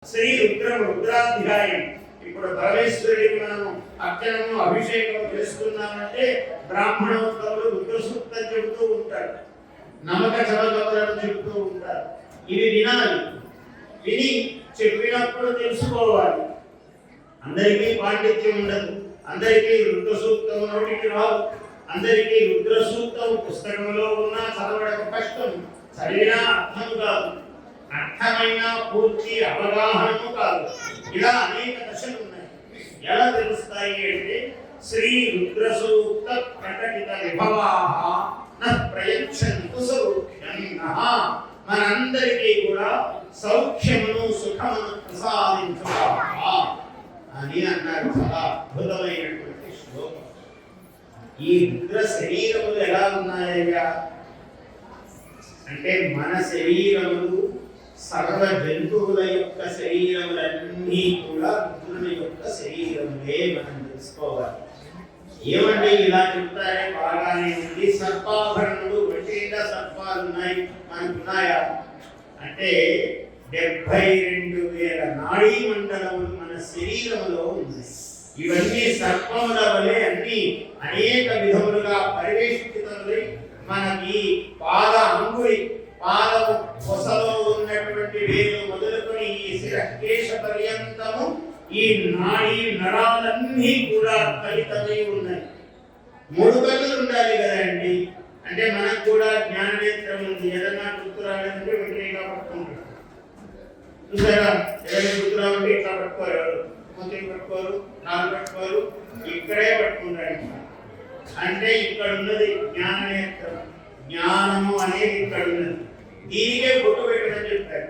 శ్రీ రుద్రాధ్యాయం. ఇప్పుడు పరమేశ్వరుడికి మనం అర్చనము అభిషేకం చేస్తున్నామంటే బ్రాహ్మణోత్తములు రుద్ర సూక్తం చెబుతూ ఉంటారు, నమక చమకములను చెబుతూ ఉంటారు. ఇవి వినాలి, విని చెప్పినప్పుడు తెలుసుకోవాలి. అందరికీ పాండిత్యం ఉండదు, అందరికీ రుద్ర సూక్తం నోటికి రాదు, అందరికీ రుద్ర సూక్తం పుస్తకంలో ఉన్నా చదవడం కష్టం, చదివినా అర్థం కాదు, అర్థమైన పూర్తి అవగాహనము కాదు. ఇలా అనేక దశలు ఉన్నాయి. ఎలా తెలుస్తాయి అంటే శ్రీ రుద్ర సూక్త ప్రకటిత విభవాః న ప్రయచ్చంతు సౌఖ్యం. మనందరికీ కూడా సౌఖ్యమును సుఖమును ప్రసాదించుగాక అని అన్నారు. చాలా అద్భుతమైనటువంటి శ్లోకం. ఈ రుద్ర శరీరములు ఎలా ఉన్నాయా అంటే మన శరీరములు సర్వ జంతువుల యొక్క శరీరములన్నీ కూడా రుద్రుని యొక్క శరీరములే మనం తెలుసుకోవాలి. ఏమంటే ఇలా చెప్తారే బాగానే ఉంది. సర్పాభరణములు వెంటిగా సర్పాలు ఉన్నాయి మనకున్నాయా అంటే 72,000 నాడీ మండలములు మన శరీరములో ఉన్నాయి. ఇవన్నీ సర్పముల వలె అన్ని అనేక విధములుగా పరివేష్టితములై మనకి పాద అంగుళి పాదము కొసలో ఉన్నటువంటి వేలు మొదలుకొని ఈ శిరకేశ పర్యంతము ఈ నాడీ నరాలన్నీ కూడా కలితమై ఉన్నాయి. 3 కళ్ళు ఉండాలి కదండి. అంటే మనకు కూడా జ్ఞాననేత్రం ఉంది. ఏదైనా గుర్తురాలంటే వెంటనేగా పట్టుకుంటారు. చూసారా, ఏదైనా గుర్తురాలంటే ఇట్లా పట్టుకోరు, మొత్తం పట్టుకోరు, నాలుగు పట్టుకోరు, ఇక్కడే పట్టుకుంటారు. అంటే ఇక్కడ ఉన్నది జ్ఞాననేత్రం. జ్ఞానము అనేది ఇక్కడ ఉన్నది. దీనికే బొట్టు పెట్టడం చెప్పారు.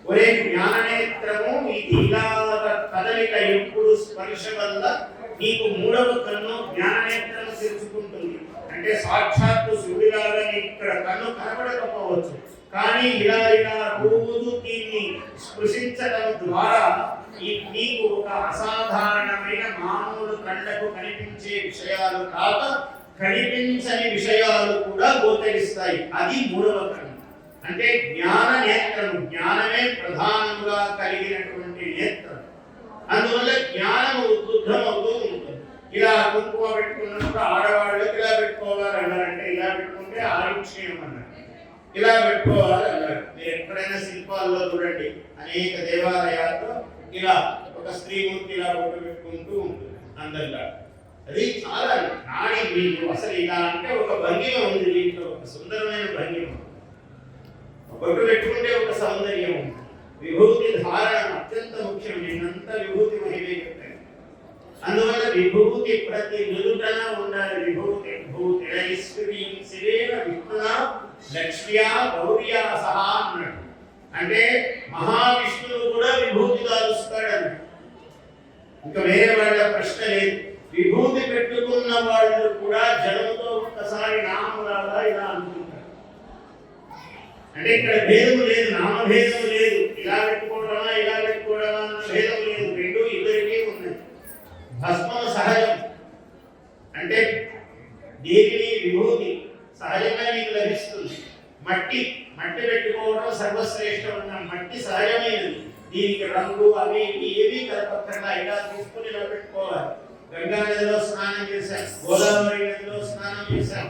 ఒరే జ్ఞాననేత్రము, ఇది ఇలాగ కదలిక ఎప్పుడు స్పర్శ వల్ల నీకు 3వ కన్ను జ్ఞాననేత్రం తెరుచుకుంటుంది. అంటే సాక్షాత్తు సూర్యులాగా ఇక్కడ కన్ను కనపడకపోవచ్చు, కానీ ఇలా ఇలా రోజు దీన్ని స్పృశించడం ద్వారా నీకు ఒక అసాధారణమైన మామూలు కళ్ళకు కనిపించే విషయాలు కాక కనిపించని విషయాలు కూడా గోచరిస్తాయి. అది 3వ కన్ను. అంటే జ్ఞాన నేత్రము, జ్ఞానమే ప్రధానంగా కలిగినటువంటి నేత్రం. అందువల్ల జ్ఞానము ఉద్బుద్ధమవుతూ ఉంటుంది. ఇలా కుంకుమ పెట్టుకున్నప్పుడు ఆడవాళ్ళు ఇలా పెట్టుకోవాలి అన్నారంటే ఇలా పెట్టుకుంటే ఆయుష్యం అన్నారు, ఇలా పెట్టుకోవాలి అన్నారు. మీరు ఎక్కడైనా శిల్పాల్లో చూడండి, అనేక దేవాలయాల్లో ఇలా ఒక స్త్రీమూర్తి ఇలా బొట్టు పెట్టుకుంటూ ఉంటుంది అందంగా. అది చాలా నాడి. మీకు అసలు ఇలా అంటే ఒక భంగిమ ఉంది, దీంట్లో ఒక సుందరమైన భంగిమ. బొట్టు పెట్టుకుంటే ఒక సౌందర్యం ఉంది. విభూతి ధారణ అత్యంత ముఖ్యం. నిన్నంతా విభూతి మహిమే చెప్పాను. అందువల్ల విభూతి ప్రతి నుదుటన ఉండాలి. విభూతి భూతిరైశ్వర్యం శివేన విష్ణునా లక్ష్మ్యా గౌర్యా సహా అన్నాడు. అంటే మహావిష్ణువు కూడా విభూతి దాలుస్తాడని. ఇంకా వేరే వాళ్ళ ప్రశ్న లేదు. విభూతి పెట్టుకున్న వాళ్ళు కూడా జనంతో ఒక్కసారి నామరాగా ఇలా అనుకుంటారు. అంటే ఇక్కడ భేదము లేదు, నామభేదము లేదు. ఇలా పెట్టుకోవడమా ఇలా పెట్టుకోవడమా అన్న భేదం లేదు. రెండు ఇద్దరికీ ఉన్నాయి. భస్మము సహజం. అంటే దేనిని విభూతి సహజంగా నీకు లభిస్తుంది. మట్టి పెట్టుకోవడం సర్వశ్రేష్టమైన మట్టి సహజమైనది. దీనికి రంగు అవి ఏవి కలపక్కర్లా ఇలా తీసుకుని ఇలా పెట్టుకోవాలి. గంగా నదిలో స్నానం చేశాం, గోదావరి నదిలో స్నానం చేశాం,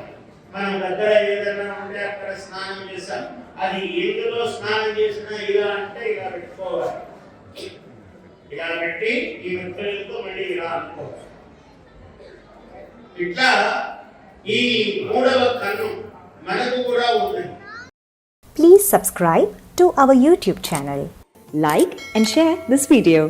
మనం దగ్గర ఏదైనా ఉంటే అక్కడ స్నానం చేశాం. అది ఎందులో స్నానం చేసినా ఇలా అంటే ఇలా పెట్టుకోవాలి. ఇలా పెట్టి ఈ ముక్కలతో మళ్ళీ ఇలా అనుకోవాలి. ఇట్లా ఈ 3వ కన్ను మనకు కూడా ఉంది. Please subscribe to our YouTube channel. Like and share this video.